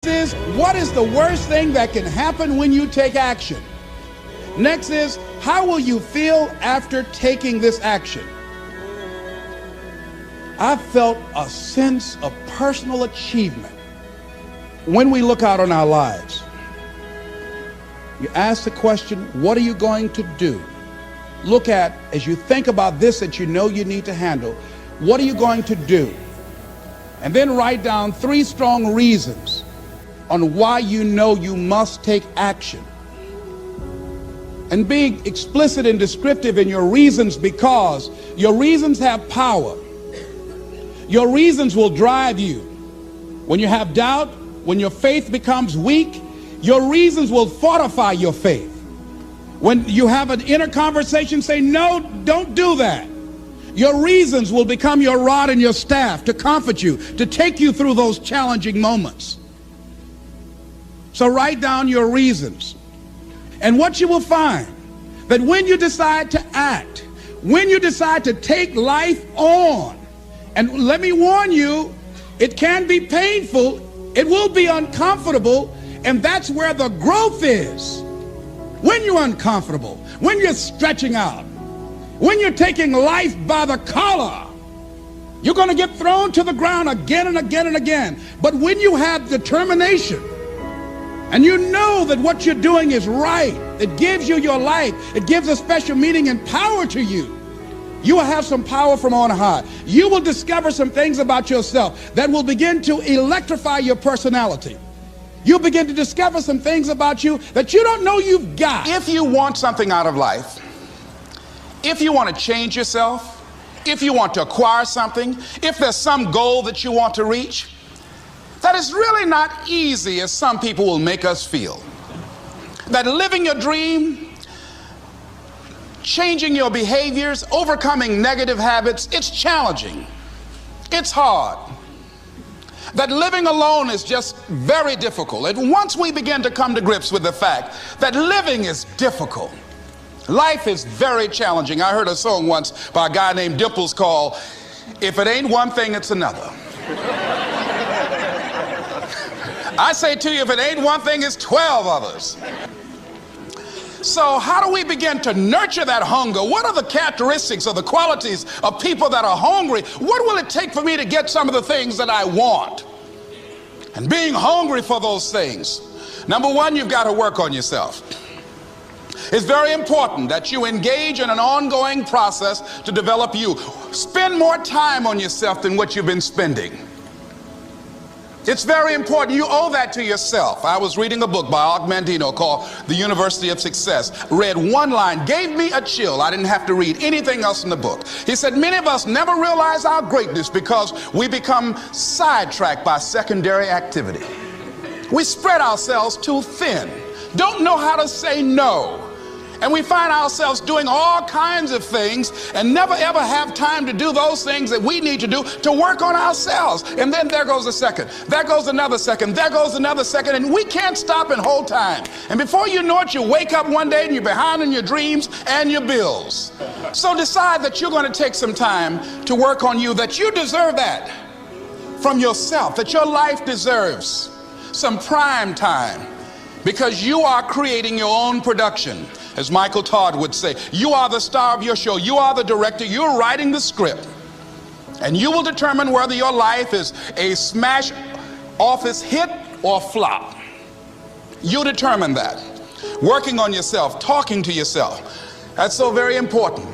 Is what is the worst thing that can happen when you take action? Next is, how will you feel after taking this action? I felt a sense of personal achievement when we look out on our lives. You ask the question, what are you going to do? Look at, as you think about this that you know you need to handle, what are you going to do? And then write down 3 strong reasons on why you know you must take action. And being explicit and descriptive in your reasons, because your reasons have power. Your reasons will drive you. When you have doubt, when your faith becomes weak, your reasons will fortify your faith. When you have an inner conversation, say, no, don't do that. Your reasons will become your rod and your staff to comfort you, to take you through those challenging moments. So write down your reasons. And what you will find, that when you decide to act, when you decide to take life on, and let me warn you, it can be painful, it will be uncomfortable, and that's where the growth is. When you're uncomfortable, when you're stretching out, when you're taking life by the collar, you're going to get thrown to the ground again and again and again. But when you have determination, and you know that what you're doing is right, it gives you your life, it gives a special meaning and power to you, you will have some power from on high. You will discover some things about yourself that will begin to electrify your personality. You'll begin to discover some things about you that you don't know you've got. If you want something out of life, if you want to change yourself, if you want to acquire something, if there's some goal that you want to reach, that is really not easy as some people will make us feel. That living your dream, changing your behaviors, overcoming negative habits, it's challenging. It's hard. That living alone is just very difficult. And once we begin to come to grips with the fact that living is difficult, life is very challenging. I heard a song once by a guy named Dimples called, "If it ain't one thing, it's another." I say to you, if it ain't one thing, it's 12 others. So how do we begin to nurture that hunger? What are the characteristics or the qualities of people that are hungry? What will it take for me to get some of the things that I want? And being hungry for those things, number one, you've got to work on yourself. It's very important that you engage in an ongoing process to develop you. Spend more time on yourself than what you've been spending. It's very important. You owe that to yourself. I was reading a book by Og Mandino called The University of Success. Read one line, gave me a chill. I didn't have to read anything else in the book. He said, many of us never realize our greatness because we become sidetracked by secondary activity. We spread ourselves too thin, don't know how to say no. And we find ourselves doing all kinds of things and never ever have time to do those things that we need to do to work on ourselves. And then there goes a second, there goes another second, there goes another second, and we can't stop and hold time. And before you know it, you wake up one day and you're behind on your dreams and your bills. So decide that you're going to take some time to work on you, that you deserve that from yourself, that your life deserves some prime time, because you are creating your own production. As Michael Todd would say, you are the star of your show. You are the director. You're writing the script. And you will determine whether your life is a smash office hit or flop. You determine that. Working on yourself, talking to yourself. That's so very important.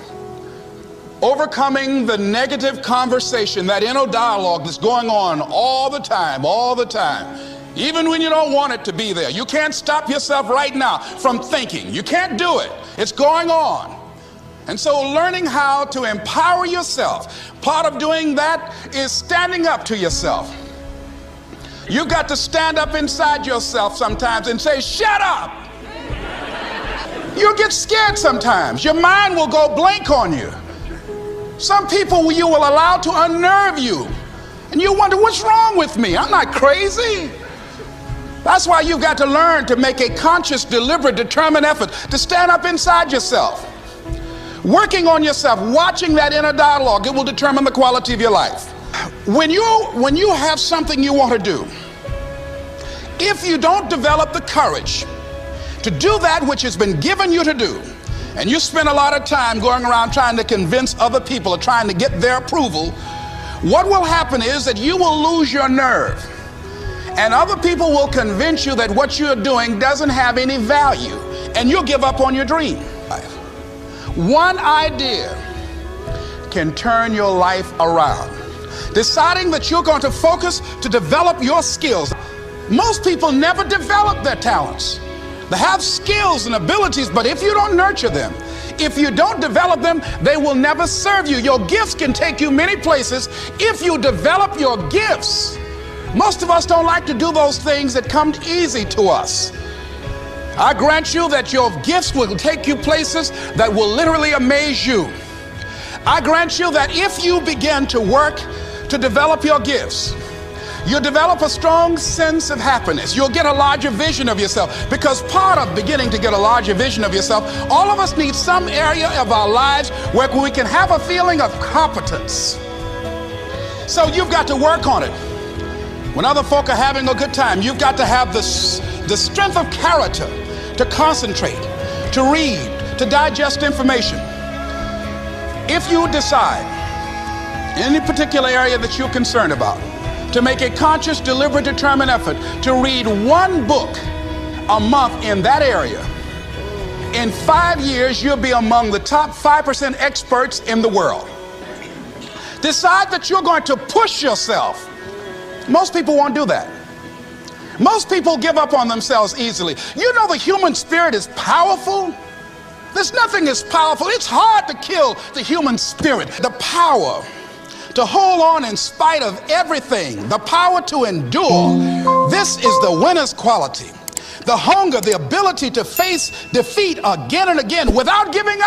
Overcoming the negative conversation, that inner dialogue that's going on all the time, all the time. Even when you don't want it to be there. You can't stop yourself right now from thinking. You can't do it. It's going on. And so learning how to empower yourself, part of doing that is standing up to yourself. You've got to stand up inside yourself sometimes and say, shut up. You'll get scared sometimes. Your mind will go blank on you. Some people you will allow to unnerve you. And you wonder, what's wrong with me? I'm not crazy. That's why you've got to learn to make a conscious, deliberate, determined effort to stand up inside yourself. Working on yourself, watching that inner dialogue, it will determine the quality of your life. When you have something you want to do, If you don't develop the courage to do that which has been given you to do, and you spend a lot of time going around trying to convince other people or trying to get their approval, what will happen is that you will lose your nerve. And other people will convince you that what you're doing doesn't have any value, and you'll give up on your dream. One idea can turn your life around. Deciding that you're going to focus to develop your skills. Most people never develop their talents. They have skills and abilities, but if you don't nurture them, if you don't develop them, they will never serve you. Your gifts can take you many places if you develop your gifts. Most of us don't like to do those things that come easy to us. I grant you that your gifts will take you places that will literally amaze you. I grant you that if you begin to work to develop your gifts, you'll develop a strong sense of happiness. You'll get a larger vision of yourself, because part of beginning to get a larger vision of yourself, all of us need some area of our lives where we can have a feeling of competence. So you've got to work on it. When other folk are having a good time, you've got to have the strength of character to concentrate, to read, to digest information. If you decide in any particular area that you're concerned about, to make a conscious, deliberate, determined effort to read one book a month in that area, in 5 years, you'll be among the top 5% experts in the world. Decide that you're going to push yourself. Most people won't do that. Most people give up on themselves easily. You know, the human spirit is powerful. There's nothing as powerful. It's hard to kill the human spirit. The power to hold on in spite of everything, the power to endure, this is the winner's quality. The hunger, the ability to face defeat again and again without giving up.